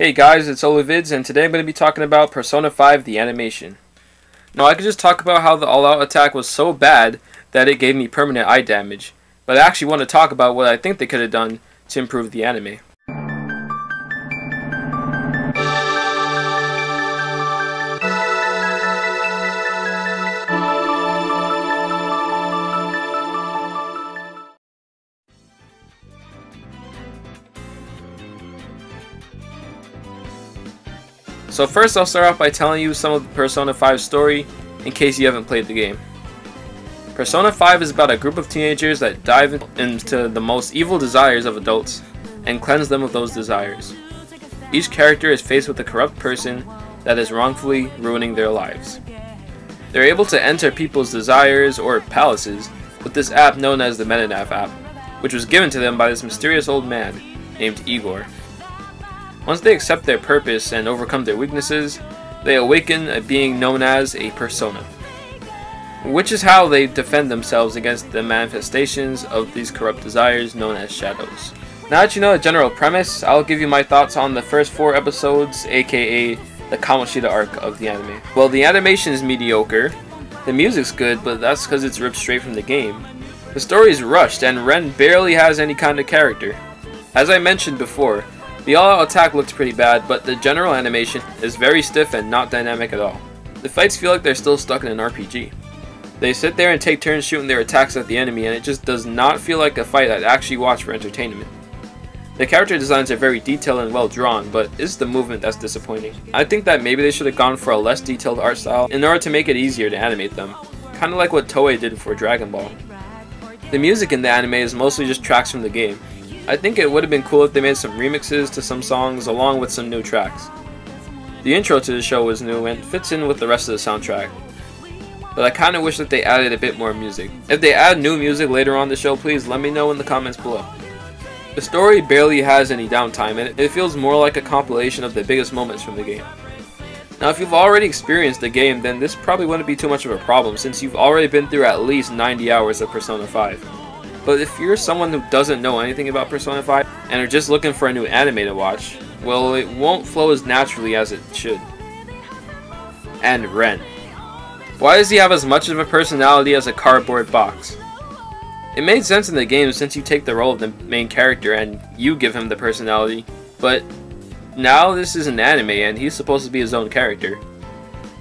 Hey guys, it's Oluvids, and today I'm going to be talking about Persona 5 the animation. Now I could just talk about how the all-out attack was so bad that it gave me permanent eye damage, but I actually want to talk about what I think they could have done to improve the anime. So first I'll start off by telling you some of the Persona 5 story in case you haven't played the game. Persona 5 is about a group of teenagers that dive into the most evil desires of adults and cleanse them of those desires. Each character is faced with a corrupt person that is wrongfully ruining their lives. They're able to enter people's desires or palaces with this app known as the MetaNav app, which was given to them by this mysterious old man named Igor. Once they accept their purpose and overcome their weaknesses, they awaken a being known as a persona, which is how they defend themselves against the manifestations of these corrupt desires known as shadows. Now that you know the general premise, I'll give you my thoughts on the first 4 episodes, aka the Kamoshida arc of the anime. Well, the animation is mediocre, the music's good, but that's because it's ripped straight from the game. The story is rushed, and Ren barely has any kind of character. As I mentioned before, the all-out attack looks pretty bad, but the general animation is very stiff and not dynamic at all. The fights feel like they're still stuck in an RPG. They sit there and take turns shooting their attacks at the enemy, and it just does not feel like a fight I'd actually watch for entertainment. The character designs are very detailed and well drawn, but it's the movement that's disappointing. I think that maybe they should have gone for a less detailed art style in order to make it easier to animate them, kinda like what Toei did for Dragon Ball. The music in the anime is mostly just tracks from the game. I think it would have been cool if they made some remixes to some songs along with some new tracks. The intro to the show was new and fits in with the rest of the soundtrack, but I kinda wish that they added a bit more music. If they add new music later on the show, please let me know in the comments below. The story barely has any downtime, and it feels more like a compilation of the biggest moments from the game. Now if you've already experienced the game, then this probably wouldn't be too much of a problem since you've already been through at least 90 hours of Persona 5. But if you're someone who doesn't know anything about Persona 5 and are just looking for a new anime to watch, well, it won't flow as naturally as it should. And Ren. Why does he have as much of a personality as a cardboard box? It made sense in the game since you take the role of the main character and you give him the personality, but now this is an anime and he's supposed to be his own character.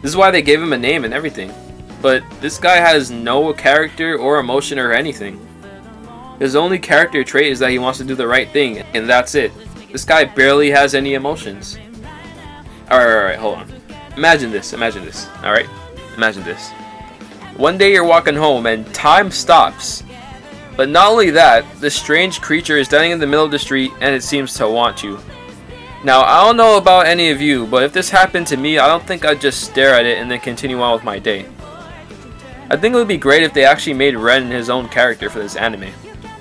This is why they gave him a name and everything. But this guy has no character or emotion or anything. His only character trait is that he wants to do the right thing, and that's it. This guy barely has any emotions. Alright, hold on. Imagine this, alright? Imagine this. One day you're walking home and time stops. But not only that, this strange creature is standing in the middle of the street and it seems to want you. Now, I don't know about any of you, but if this happened to me, I don't think I'd just stare at it and then continue on with my day. I think it would be great if they actually made Ren his own character for this anime.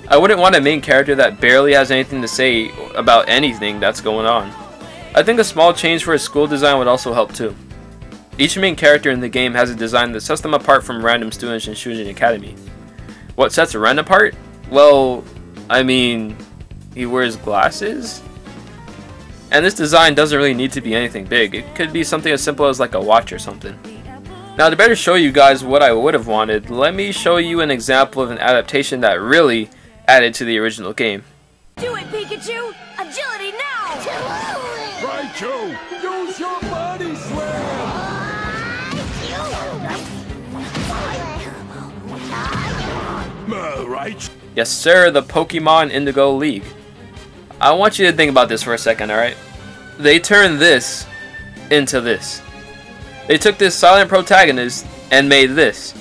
I wouldn't want a main character that barely has anything to say about anything that's going on. I think a small change for his school design would also help too. Each main character in the game has a design that sets them apart from random students in Shujin Academy. What sets Ren apart? Well, I mean, he wears glasses? And this design doesn't really need to be anything big. It could be something as simple as like a watch or something. Now to better show you guys what I would have wanted, let me show you an example of an adaptation that really added to the original game. Do it, Pikachu! Agility now! Raichu! Use your body slam! Raichu! Yes sir, the Pokemon Indigo League. I want you to think about this for a second, alright? They turned this into this. They took this silent protagonist and made this.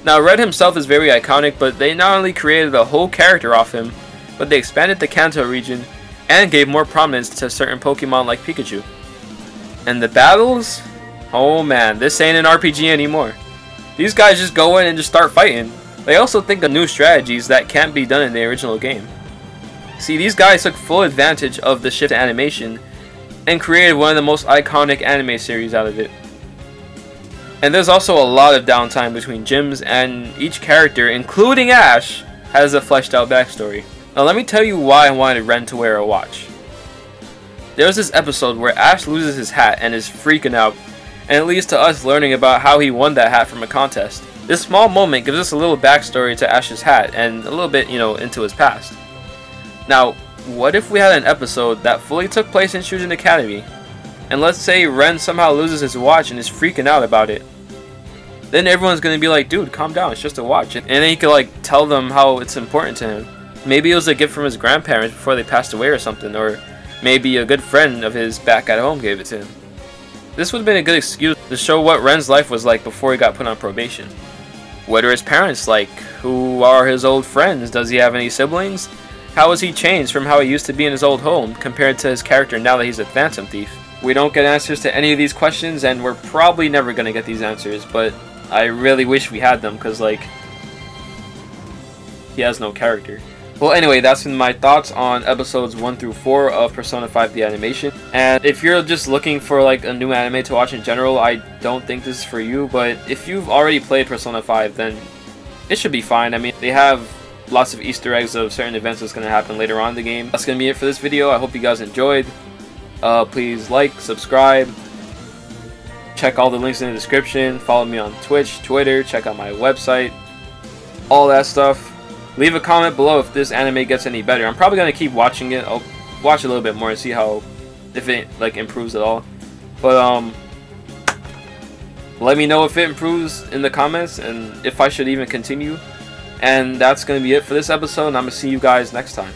Now Red himself is very iconic, but they not only created a whole character off him, but they expanded the Kanto region and gave more prominence to certain Pokemon like Pikachu. And the battles? Oh man, this ain't an RPG anymore. These guys just go in and just start fighting. They also think of new strategies that can't be done in the original game. See, these guys took full advantage of the shift to animation and created one of the most iconic anime series out of it. And there's also a lot of downtime between gyms, and each character, including Ash, has a fleshed out backstory. Now let me tell you why I wanted Ren to wear a watch. There's this episode where Ash loses his hat and is freaking out, and it leads to us learning about how he won that hat from a contest. This small moment gives us a little backstory to Ash's hat and a little bit, into his past. Now, what if we had an episode that fully took place in Shujin Academy, and let's say Ren somehow loses his watch and is freaking out about it? Then everyone's gonna be like, dude, calm down, it's just a watch. And then he could like tell them how it's important to him. Maybe it was a gift from his grandparents before they passed away or something, or maybe a good friend of his back at home gave it to him. This would have been a good excuse to show what Ren's life was like before he got put on probation. What are his parents like? Who are his old friends? Does he have any siblings? How has he changed from how he used to be in his old home compared to his character now that he's a Phantom Thief? We don't get answers to any of these questions, and we're probably never going to get these answers, but I really wish we had them, because, like, he has no character. Well, anyway, that's been my thoughts on episodes 1 through 4 of Persona 5 the animation. And if you're just looking for like a new anime to watch in general, I don't think this is for you. But if you've already played Persona 5, then it should be fine. I mean, they have lots of Easter eggs of certain events that's going to happen later on in the game. That's going to be it for this video. I hope you guys enjoyed. Please like, subscribe, check all the links in the description, follow me on Twitch, Twitter, check out my website, all that stuff. Leave a comment below if this anime gets any better. I'm probably going to keep watching it. I'll watch a little bit more and see if it like improves at all. But let me know if it improves in the comments and if I should even continue. And that's going to be it for this episode, and I'm going to see you guys next time.